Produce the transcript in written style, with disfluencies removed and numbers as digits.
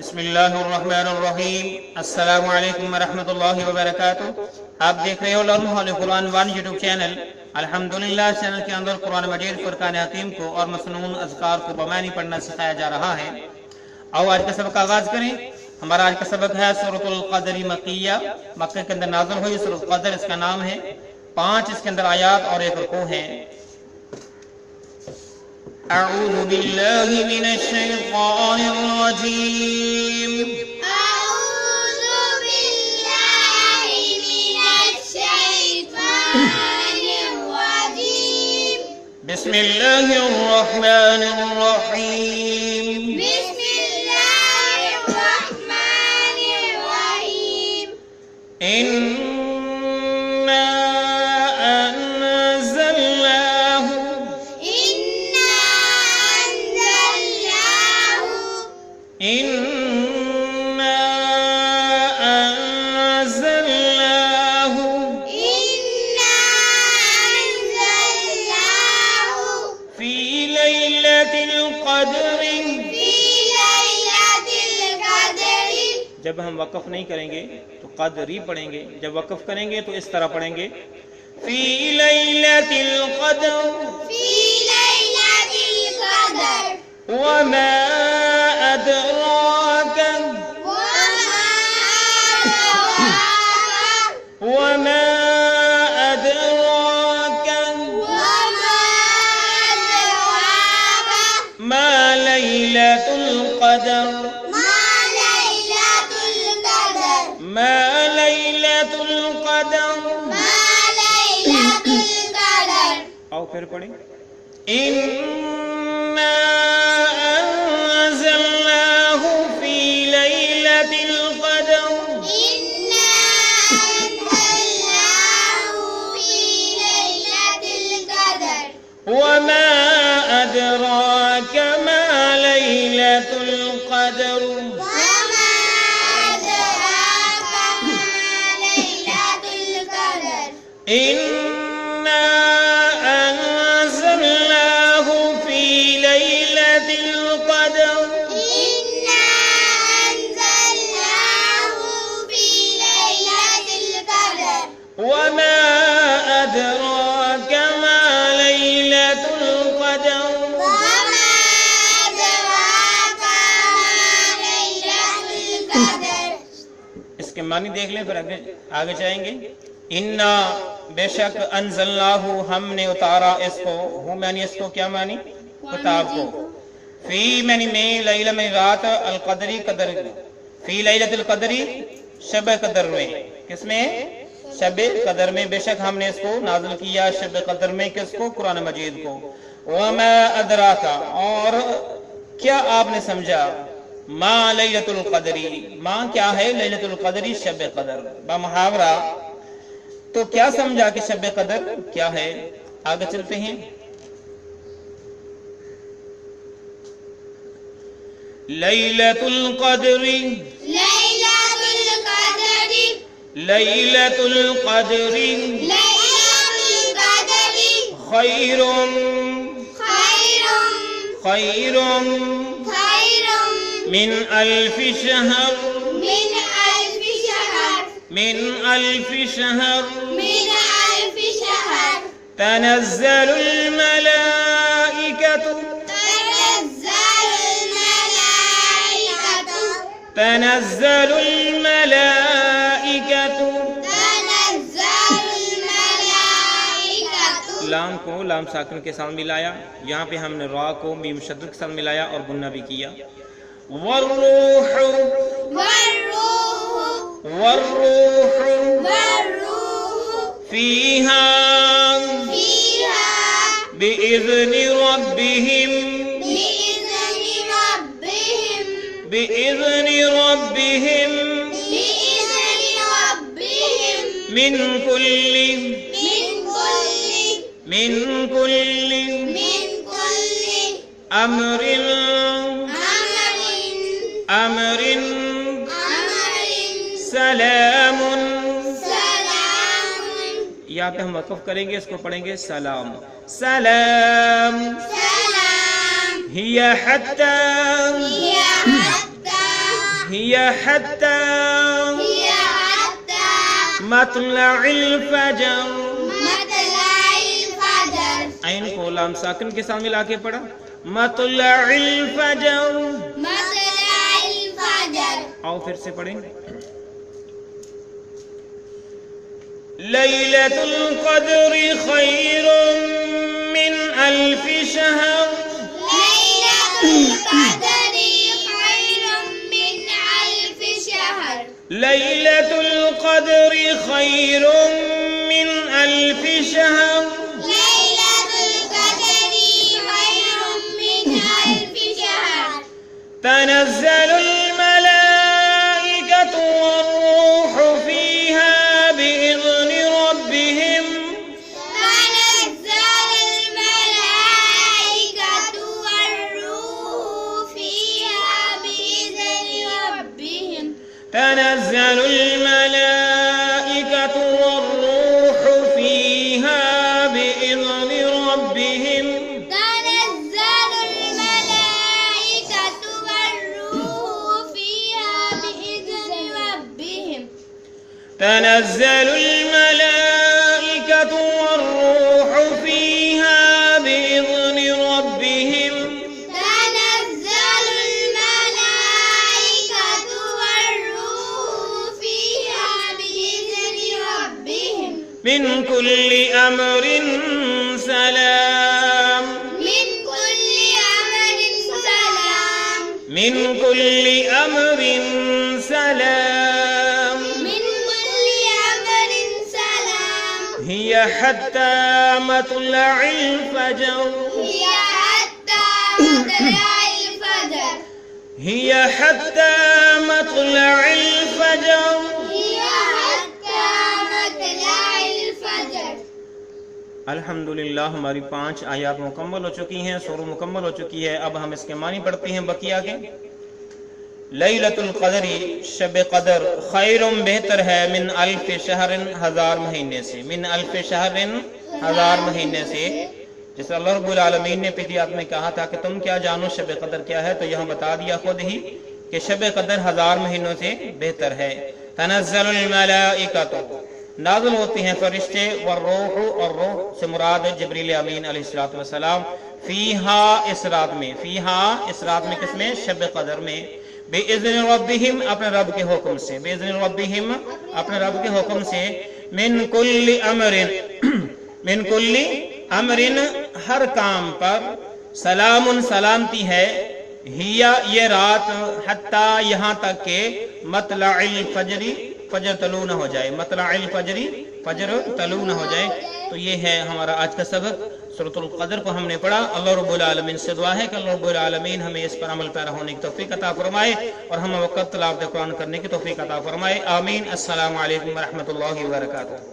बिस्मिल्लाहिर्रहमानिर्रहीम। अस्सलामु अलैकुम वरहमतुल्लाहि वबरकातुहू। आप देख रहे हो learn Holi Quran one YouTube channel. अल्हम्दुलिल्लाह चैनल के अंदर कुरान मजीद फुरकान हकीम को और मसनून अज़कार को बमानी पढ़ना सिखाया जा रहा है। आओ आज का सबक आगाज करें। हमारा आज का सबक है सूरतुल क़दर मक्किया, मक्के के अंदर नाज़िल हुई सूरत क़दर इसका नाम है। 5 इसके अंदर आयात और 1 रुकू है। अऊज़ु बिल्लाहि मिनश शैतानिर रजीम। अऊज़ु बिल्लाहि मिनश शैतानिर रजीम। बिस्मिल्लाहिर रहमानिर रहीम। बिस्मिल्लाहिर रहमानिर रहीम। इन्ना अंज़लनाहु इन्ना अंज़लनाहु इन्ना अंज़लनाहु इन्ना अंज़लनाहु फी लैलतिल क़द्र। फी लैलतिल क़द्र। जब हम वक़फ़ नहीं करेंगे तो क़द्री पढ़ेंगे, जब वक़फ़ करेंगे तो इस तरह पढ़ेंगे फी लैलतिल क़द्र फी लैलतिल क़द्र। वमा अदराक वमा अदराक मा लैलतुल क़द्र मा लैलतुल क़द्र। आओ फिर पढ़ें इन्ना अंज़लनाहु फी लैलतिल क़द्र वमा अदराक मा लैलतुल क़द्र। इन्ना अंज़लनाहु फी लैलतिल क़द्र वमा अदराक मा लैलतुल क़द्र। इसके मानी देख लें फिर आगे जाएंगे। इन्ना बेशक अंज़लनाहु हमने उतारा इसको, हूँ मैंने इसको क्या मानी किताब को, फी मैंने में लैला में रात अल क़द्री कदर फी लैलतिल क़द्री शब कदर में, किसमें शब कदर में बेशक हमने इसको नाज़िल किया शब कदर में, किसको कुरान मजीद को। वमा अदराका और क्या आपने समझा, मा लैलतुल क़द्री माँ क्या है लैलतुल क़द्री शब कदर बमुहावरा, तो क्या समझा कि शब कदर क्या है। आगे चलते हैं। लैलतुल क़द्री लैलतुल क़द्री खैरुम खैरुम मिन अल्फि शहर मिन अल्फि शहर तनज़्ज़लुल मलाइकतु तनज़्ज़लुल मलाइकतु। लाम को लाम साकिन के साथ मिलाया, यहाँ पे हमने रा को मीम शद्द के साथ मिलाया और गुन्ना भी किया। वर्रूहु फीहा बिइज़्नि रब्बिहिम मिन कुल्ली अमरिन सलामुन। यहाँ पे हम वक़फ़ करेंगे, इसको पढ़ेंगे सलाम सलाम हिया हत्ता हिया हत्ता हिय हत्ता मत्लइल फजर। मतलाइल फजर। ऐन को लाम साकिन के साथ मिला के पढ़ा, मत्लइल फजर। मतलाइल फजर। आओ फिर से पढ़ेंगे। लैलतुल क़द्रि खैरुम मिन अल्फि शहर। लैलतुल क़द्रि खैरुम मिन अल्फि शहर। लैलतुल क़द्रि खैरुम मिन अल्फि शहर। लैलतुल क़द्रि खैरुम मिन अल्फि शहर। तनज़्ज़लुल मलाइकतु वर्रूहु फीहा बिइज़्नि रब्बिहिम। तनज़्ज़लुल मलाइकतु वर्रूहु फीहा बिइज़्नि रब्बिहिम। तनज़्ज़लुल मलाइकतु वर्रूहु फीहा बिइज़्नि रब्बिहिम। तनज़्ज़लुल मलाइकतु वर्रूहु फीहा बिइज़्नि रब्बिहिम। तनज़्ज़लुल मलाइकतु वर्रूहु फीहा बिइज़्नि रब्बिहिम। तनज़्ज़लुल मलाइकतु वर्रूहु फीहा बिइज़्नि रब्बिहिम। मिन कुल्ली अम्रिन सलाम। मिन कुल्ली अमरिन सलाम। मिन कुल्ली अम्रिन सलाम। मिन कुल्ली अमरिन सलाम। हिया हत्ता मत्लइल फजर। हिय हत्ता मतलाइल फजर। हिया हत्ता मत्लइल फजर। हिय हत्ता मतलाइल फजर। अल्हम्दुलिल्लाह हमारी 5 आयत मुकम्मल हो चुकी हैं, सूरह मुकम्मल हो चुकी है। अब हम इसके मानी पढ़ते हैं बकिया के। लैलतुल क़द्री शब क़दर खैरुम बेहतर है मिन अल्फ शहरिन 1000 महीने से। मिन अल्फ शहरिन 1000 महीने से। जैसे अल्लाह रब्बुल आलमीन ने पिछली आयत में कहा था कि तुम क्या जानो शब क़दर क्या है, तो यहाँ बता दिया खुद ही कि शब क़दर 1000 महीनों से बेहतर है। तनज़्ज़लुल मलाइकतु नाज़िल होती हैं फरिश्ते, वर्रूह और रूह से मुराद जिब्रील अमीन अलैहिस्सलातु वस्सलाम। फीहा इस रात में, फीहा इस रात में किसमें? शब क़दर में। बिइज़्नि रब्बिहिम अपने रब के हुक्म से। बिइज़्नि रब्बिहिम अपने रब के हुक्म से। मिन कुल्ली अमरिन मिन कुल्ली अमरिन हर काम पर। सलामुन सलामती है। हिया ये रात, हत्ता यहाँ तक के मतलइल फजरी फजर तलू न हो जाए। मतलइल फजरी फजर तलू न हो जाए। तो ये है हमारा आज का सबक। सूरतुल क़द्र को हमने पढ़ा। अल्लाह रब्बुल आलमीन से दुआ है कि अल्लाह रब्बुल आलमीन हमें इस पर अमल पैरा होने की तौफीक अता फरमाए और हम वक़्त तिलावत कुरान करने की तौफीक अता फरमाए। आमीन। अस्सलामु अलैकुम व रहमतुल्लाहि व बरकातुहू।